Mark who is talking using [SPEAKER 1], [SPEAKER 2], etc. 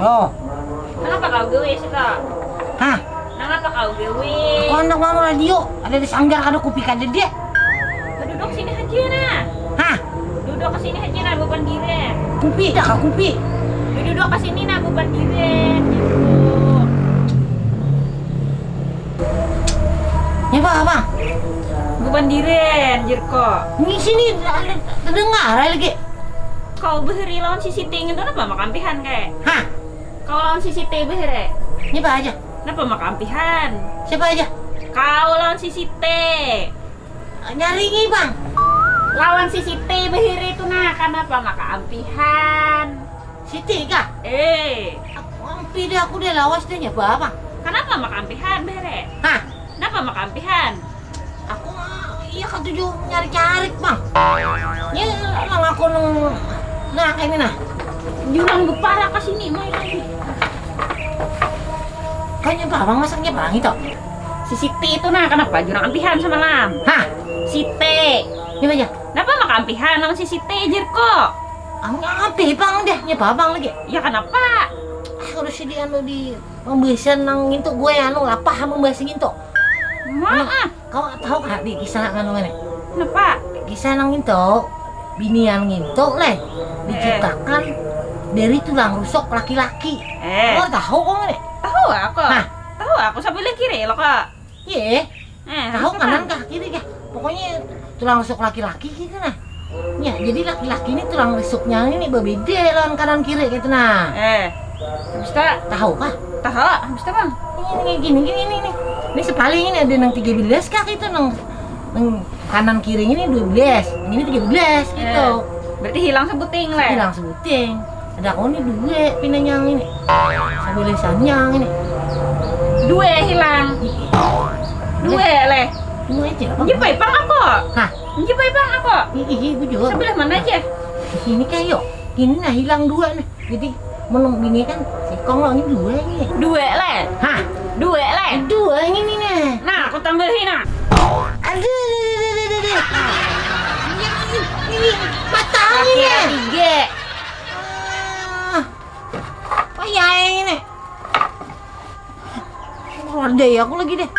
[SPEAKER 1] Oh.
[SPEAKER 2] Kenapa kau gawe sih kak?
[SPEAKER 1] Hah?
[SPEAKER 2] Kenapa kau gawe?
[SPEAKER 1] Kau anak mana radio? Ada di sanggar ada kopi kada dia.
[SPEAKER 2] Duduk sini aja nah.
[SPEAKER 1] Hah?
[SPEAKER 2] Duduk ke sini aja nah bukan diren.
[SPEAKER 1] Kopi dah kah kopi?
[SPEAKER 2] Duduk ke sini nah bukan diren. Gitu.
[SPEAKER 1] Ya apa?
[SPEAKER 2] Bukan diren, Jirko.
[SPEAKER 1] Ini sini ada dengar lagi.
[SPEAKER 2] Kau beheri lawan CCTV itu apa makampihan kayak?
[SPEAKER 1] Hah?
[SPEAKER 2] Kau lawan CCTV beheri?
[SPEAKER 1] Ini apa aja?
[SPEAKER 2] Kenapa makampihan?
[SPEAKER 1] Siapa aja?
[SPEAKER 2] Kau lawan CCTV.
[SPEAKER 1] Nyaringi bang.
[SPEAKER 2] Lawan CCTV beheri itu nah kenapa makampihan?
[SPEAKER 1] Siti kah? Ampi dia aku dia lawas dia nyapa apa?
[SPEAKER 2] Kenapa makampihan beheri?
[SPEAKER 1] Hah?
[SPEAKER 2] Kenapa makampihan?
[SPEAKER 1] Aku iya kan tujuh nyari-cari bang. Ya lang aku nah ini nah.
[SPEAKER 2] Jurang gepara ke sini mai lagi.
[SPEAKER 1] Kayaknya bang masaknya bang itu.
[SPEAKER 2] Si Siti itu nah kenapa jurang ampihan sama lam?
[SPEAKER 1] Hah?
[SPEAKER 2] Siti.
[SPEAKER 1] Ini aja.
[SPEAKER 2] Kenapa makampihan sama si Siti Jirko?
[SPEAKER 1] Ampi bang deh nyapa bang lagi.
[SPEAKER 2] Ya kenapa?
[SPEAKER 1] Aku udah sedih anu di pembahasan nang itu gue anu lapah membahasin itu.
[SPEAKER 2] Maaf.
[SPEAKER 1] Kau tahu gak di kisah anu ini?
[SPEAKER 2] Kenapa?
[SPEAKER 1] Kisah nang itu binian itu leh diciptakan dari tulang rusuk laki-laki. Kau tahu kok ini?
[SPEAKER 2] Tahu aku.
[SPEAKER 1] Hah?
[SPEAKER 2] Tahu aku sambil kiri lo kak.
[SPEAKER 1] Iya. Tahu
[SPEAKER 2] harus
[SPEAKER 1] kanan kah kiri kah? Pokoknya tulang rusuk laki-laki gitu nah. Ya, jadi laki-laki ini tulang rusuknya ini berbeda lawan kanan kiri gitu nah.
[SPEAKER 2] Habis tak?
[SPEAKER 1] Tahu kah?
[SPEAKER 2] Tahu. Habis tak bang?
[SPEAKER 1] Ini gini ini. Ini sepaling ini ada nang 13 kah itu nang kanan kiri ini 12. Ini 13 gitu.
[SPEAKER 2] Berarti hilang sebuting lah.
[SPEAKER 1] Hilang sebuting. Ada aku ini dua pinanya yang ini. Sambil yang ini.
[SPEAKER 2] Dua hilang. Dua leh.
[SPEAKER 1] Dua aja.
[SPEAKER 2] Jipai bang aku.
[SPEAKER 1] Hah?
[SPEAKER 2] Jipai bang aku.
[SPEAKER 1] Iya, gue juga.
[SPEAKER 2] Sebelah mana aja?
[SPEAKER 1] Ini kayak ini nah hilang dua nih. Jadi menung bini kan si Kong ini dua ini.
[SPEAKER 2] Dua leh.
[SPEAKER 1] Hah?
[SPEAKER 2] Dua leh.
[SPEAKER 1] Dua ini nih.
[SPEAKER 2] Nah, aku tambahin nah.
[SPEAKER 1] Aduh. Ini matang ini.
[SPEAKER 2] Tiga.
[SPEAKER 1] Oh ya ini. Keluar deh aku lagi deh.